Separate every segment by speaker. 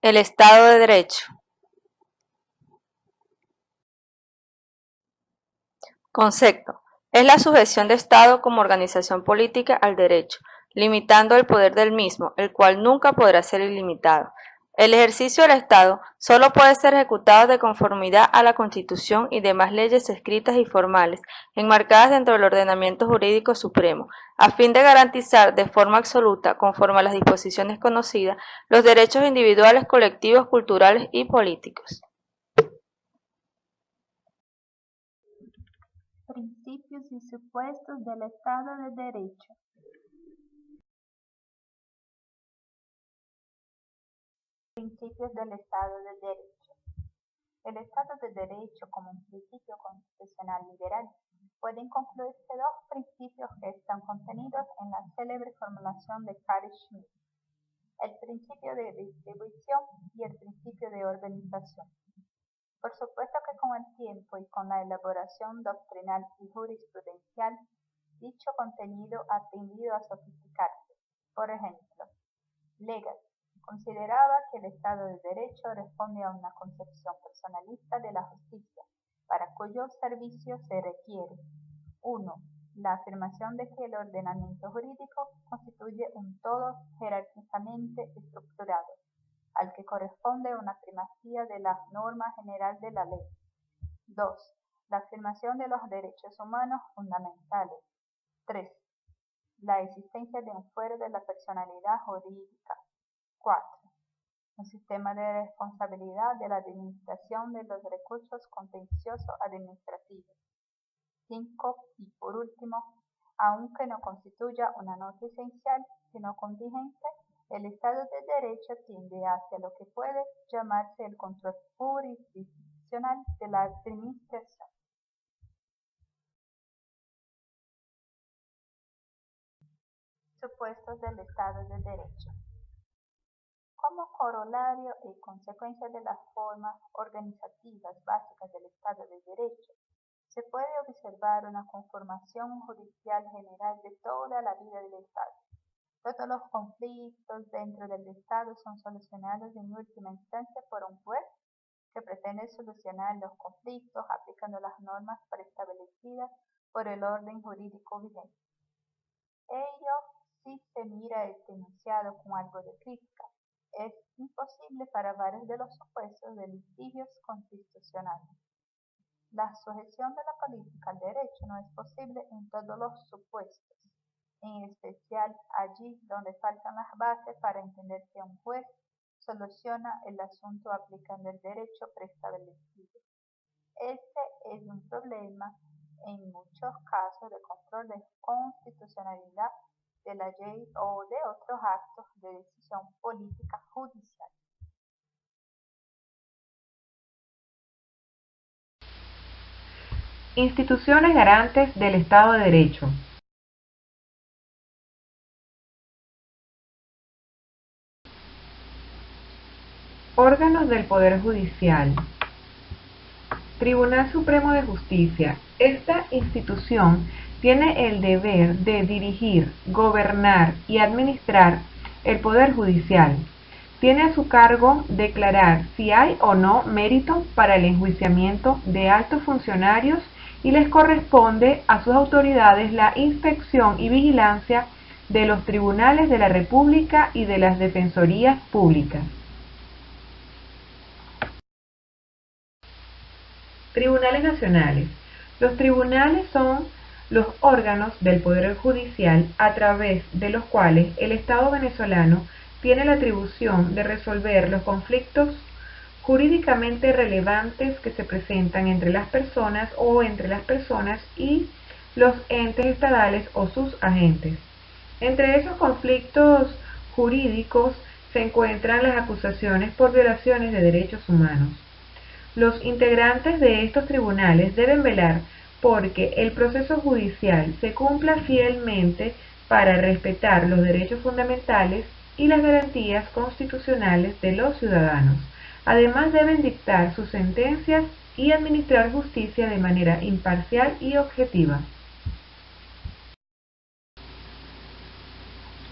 Speaker 1: El Estado de Derecho. Concepto: es la sujeción de Estado como organización política al derecho, limitando el poder del mismo, el cual nunca podrá ser ilimitado. El ejercicio del Estado solo puede ser ejecutado de conformidad a la Constitución y demás leyes escritas y formales, enmarcadas dentro del ordenamiento jurídico supremo, a fin de garantizar de forma absoluta, conforme a las disposiciones conocidas, los derechos individuales, colectivos, culturales y políticos.
Speaker 2: Principios y supuestos del Estado de Derecho. Principios del Estado de Derecho. El Estado de Derecho, como un principio constitucional liberal, pueden concluirse dos principios que están contenidos en la célebre formulación de Carl Schmitt: el principio de distribución y el principio de organización. Por supuesto que con el tiempo y con la elaboración doctrinal y jurisprudencial, dicho contenido ha tendido a sofisticarse. Por ejemplo, Legal consideraba que el Estado de Derecho responde a una concepción personalista de la justicia, para cuyo servicio se requiere: 1. La afirmación de que el ordenamiento jurídico constituye un todo jerárquicamente estructurado, al que corresponde una primacía de la norma general de la ley. 2. La afirmación de los derechos humanos fundamentales. 3. La existencia de un fuero de la personalidad jurídica. 4. Un sistema de responsabilidad de la administración de los recursos contenciosos administrativos. 5. Y por último, aunque no constituya una nota esencial, sino contingente, el Estado de Derecho tiende hacia lo que puede llamarse el control jurisdiccional de la administración. Supuestos del Estado de Derecho. Como corolario y consecuencia de las formas organizativas básicas del Estado de Derecho, se puede observar una conformación judicial general de toda la vida del Estado. Todos los conflictos dentro del Estado son solucionados en última instancia por un juez que pretende solucionar los conflictos aplicando las normas preestablecidas por el orden jurídico vigente. Ello, si se mira este enunciado con algo de crítica, es imposible para varios de los supuestos de litigios constitucionales. La sujeción de la política al derecho no es posible en todos los supuestos, en especial allí donde faltan las bases para entender que un juez soluciona el asunto aplicando el derecho preestablecido. Este es un problema en muchos casos de control de constitucionalidad de la ley o de otros actos de decisión política judicial.
Speaker 3: Instituciones garantes del Estado de Derecho. Órganos del Poder Judicial. Tribunal Supremo de Justicia. Esta institución tiene el deber de dirigir, gobernar y administrar el Poder Judicial. Tiene a su cargo declarar si hay o no mérito para el enjuiciamiento de altos funcionarios y les corresponde a sus autoridades la inspección y vigilancia de los tribunales de la República y de las defensorías públicas. Tribunales nacionales. Los tribunales son los órganos del Poder Judicial a través de los cuales el Estado venezolano tiene la atribución de resolver los conflictos jurídicamente relevantes que se presentan entre las personas o entre las personas y los entes estatales o sus agentes. Entre esos conflictos jurídicos se encuentran las acusaciones por violaciones de derechos humanos. Los integrantes de estos tribunales deben velar porque el proceso judicial se cumpla fielmente para respetar los derechos fundamentales y las garantías constitucionales de los ciudadanos. Además, deben dictar sus sentencias y administrar justicia de manera imparcial y objetiva.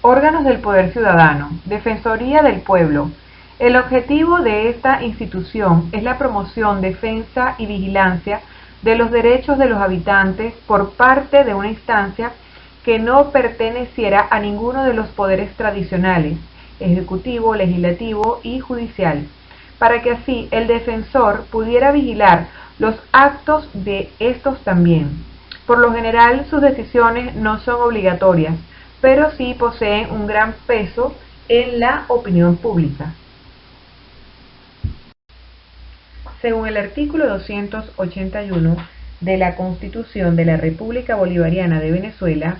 Speaker 3: Órganos del Poder Ciudadano. Defensoría del Pueblo. El objetivo de esta institución es la promoción, defensa y vigilancia de los derechos de los habitantes por parte de una instancia que no perteneciera a ninguno de los poderes tradicionales, ejecutivo, legislativo y judicial, para que así el defensor pudiera vigilar los actos de estos también. Por lo general, sus decisiones no son obligatorias, pero sí poseen un gran peso en la opinión pública. Según el artículo 281 de la Constitución de la República Bolivariana de Venezuela,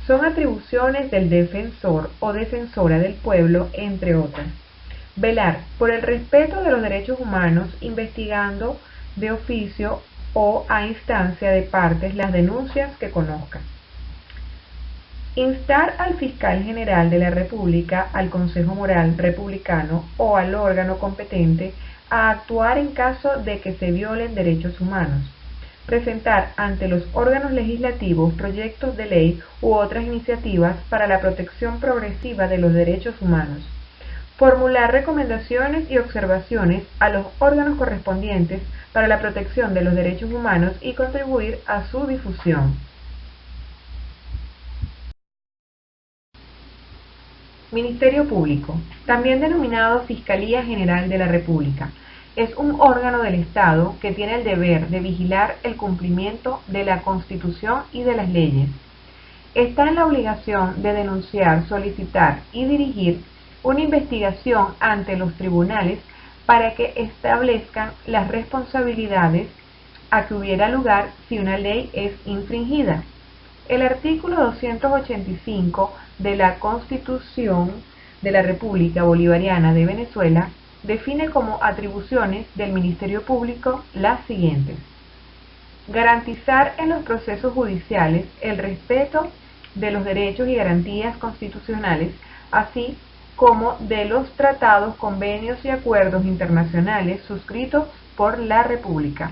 Speaker 3: son atribuciones del defensor o defensora del pueblo, entre otras, velar por el respeto de los derechos humanos, investigando de oficio o a instancia de partes las denuncias que conozcan. Instar al fiscal general de la República, al Consejo Moral Republicano o al órgano competente a actuar en caso de que se violen derechos humanos. Presentar ante los órganos legislativos proyectos de ley u otras iniciativas para la protección progresiva de los derechos humanos. Formular recomendaciones y observaciones a los órganos correspondientes para la protección de los derechos humanos y contribuir a su difusión. Ministerio Público, también denominado Fiscalía General de la República, es un órgano del Estado que tiene el deber de vigilar el cumplimiento de la Constitución y de las leyes. Está en la obligación de denunciar, solicitar y dirigir una investigación ante los tribunales para que establezcan las responsabilidades a que hubiera lugar si una ley es infringida. El artículo 285 de la Constitución de la República Bolivariana de Venezuela define como atribuciones del Ministerio Público las siguientes: garantizar en los procesos judiciales el respeto de los derechos y garantías constitucionales, así como de los tratados, convenios y acuerdos internacionales suscritos por la República.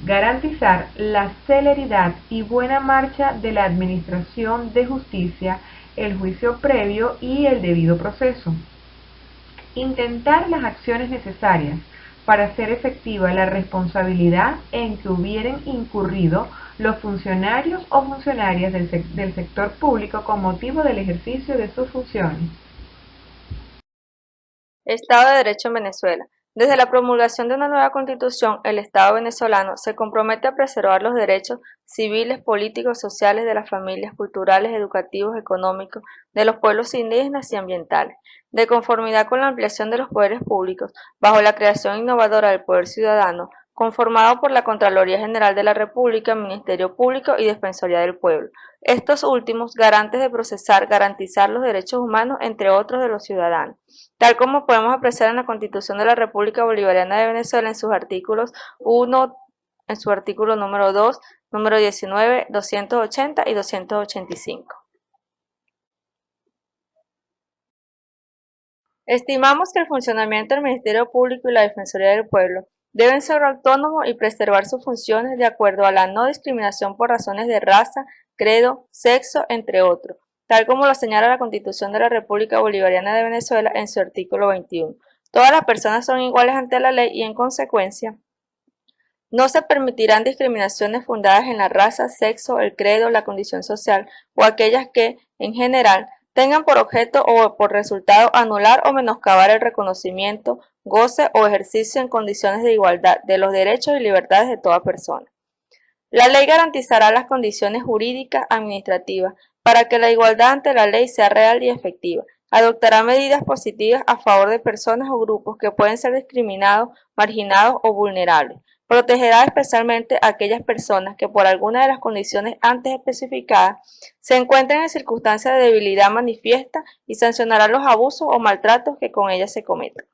Speaker 3: Garantizar la celeridad y buena marcha de la administración de justicia, el juicio previo y el debido proceso. Intentar las acciones necesarias para hacer efectiva la responsabilidad en que hubieren incurrido los funcionarios o funcionarias del sector público con motivo del ejercicio de sus funciones.
Speaker 1: Estado de Derecho en Venezuela. Desde la promulgación de una nueva Constitución, el Estado venezolano se compromete a preservar los derechos civiles, políticos, sociales de las familias, culturales, educativos, económicos, de los pueblos indígenas y ambientales. De conformidad con la ampliación de los poderes públicos, bajo la creación innovadora del Poder Ciudadano, conformado por la Contraloría General de la República, Ministerio Público y Defensoría del Pueblo. Estos últimos garantes de garantizar los derechos humanos, entre otros, de los ciudadanos, tal como podemos apreciar en la Constitución de la República Bolivariana de Venezuela en sus artículos 1, en su artículo número 2, número 19, 280 y 285. Estimamos que el funcionamiento del Ministerio Público y la Defensoría del Pueblo deben ser autónomos y preservar sus funciones de acuerdo a la no discriminación por razones de raza, credo, sexo, entre otros, tal como lo señala la Constitución de la República Bolivariana de Venezuela en su artículo 21. Todas las personas son iguales ante la ley y, en consecuencia, no se permitirán discriminaciones fundadas en la raza, sexo, el credo, la condición social o aquellas que, en general, tengan por objeto o por resultado anular o menoscabar el reconocimiento, goce o ejercicio en condiciones de igualdad de los derechos y libertades de toda persona. La ley garantizará las condiciones jurídicas administrativas para que la igualdad ante la ley sea real y efectiva. Adoptará medidas positivas a favor de personas o grupos que pueden ser discriminados, marginados o vulnerables. Protegerá especialmente a aquellas personas que por alguna de las condiciones antes especificadas se encuentren en circunstancias de debilidad manifiesta y sancionará los abusos o maltratos que con ellas se cometan.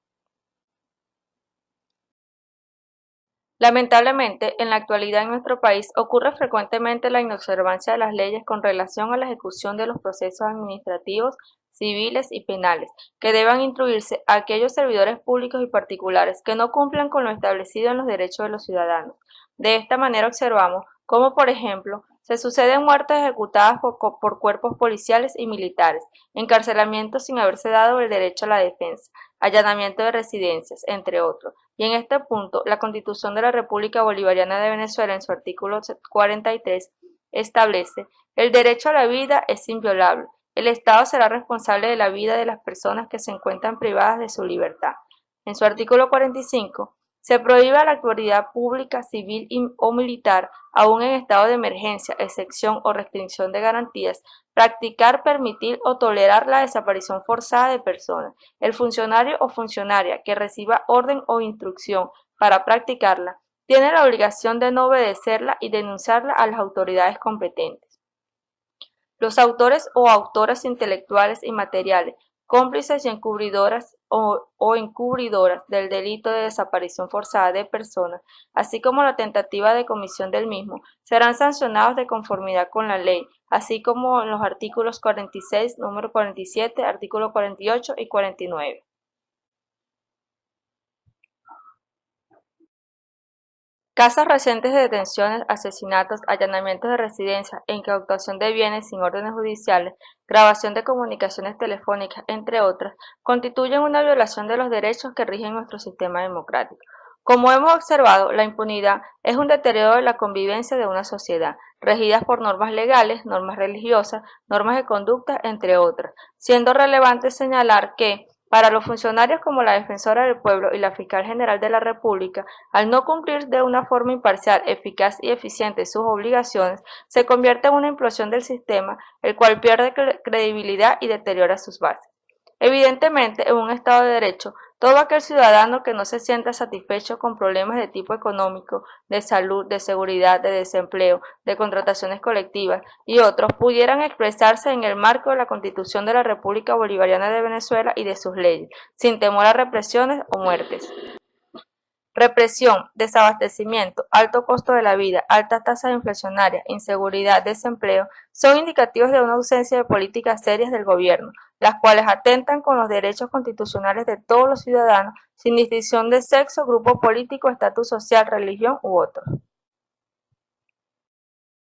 Speaker 1: Lamentablemente, en la actualidad en nuestro país ocurre frecuentemente la inobservancia de las leyes con relación a la ejecución de los procesos administrativos, civiles y penales, que deban instruirse a aquellos servidores públicos y particulares que no cumplan con lo establecido en los derechos de los ciudadanos. De esta manera observamos cómo, por ejemplo, se suceden muertes ejecutadas por cuerpos policiales y militares, encarcelamientos sin haberse dado el derecho a la defensa, allanamiento de residencias, entre otros. Y en este punto, la Constitución de la República Bolivariana de Venezuela, en su artículo 43, establece: el derecho a la vida es inviolable. El Estado será responsable de la vida de las personas que se encuentran privadas de su libertad. En su artículo 45, se prohíbe a la autoridad pública, civil o militar, aun en estado de emergencia, excepción o restricción de garantías, practicar, permitir o tolerar la desaparición forzada de personas. El funcionario o funcionaria que reciba orden o instrucción para practicarla tiene la obligación de no obedecerla y denunciarla a las autoridades competentes. Los autores o autoras intelectuales y materiales, cómplices y encubridoras o encubridoras del delito de desaparición forzada de personas, así como la tentativa de comisión del mismo, serán sancionados de conformidad con la ley, así como en los artículos 46, número 47, artículo 48 y 49. Casos recientes de detenciones, asesinatos, allanamientos de residencias e incautación de bienes sin órdenes judiciales, grabación de comunicaciones telefónicas, entre otras, constituyen una violación de los derechos que rigen nuestro sistema democrático. Como hemos observado, la impunidad es un deterioro de la convivencia de una sociedad, regidas por normas legales, normas religiosas, normas de conducta, entre otras, siendo relevante señalar que, para los funcionarios como la Defensora del Pueblo y la Fiscal General de la República, al no cumplir de una forma imparcial, eficaz y eficiente sus obligaciones, se convierte en una implosión del sistema, el cual pierde credibilidad y deteriora sus bases. Evidentemente, en un Estado de Derecho, todo aquel ciudadano que no se sienta satisfecho con problemas de tipo económico, de salud, de seguridad, de desempleo, de contrataciones colectivas y otros pudieran expresarse en el marco de la Constitución de la República Bolivariana de Venezuela y de sus leyes, sin temor a represiones o muertes. Represión, desabastecimiento, alto costo de la vida, altas tasas inflacionarias, inseguridad, desempleo, son indicativos de una ausencia de políticas serias del gobierno, las cuales atentan con los derechos constitucionales de todos los ciudadanos, sin distinción de sexo, grupo político, estatus social, religión u otros.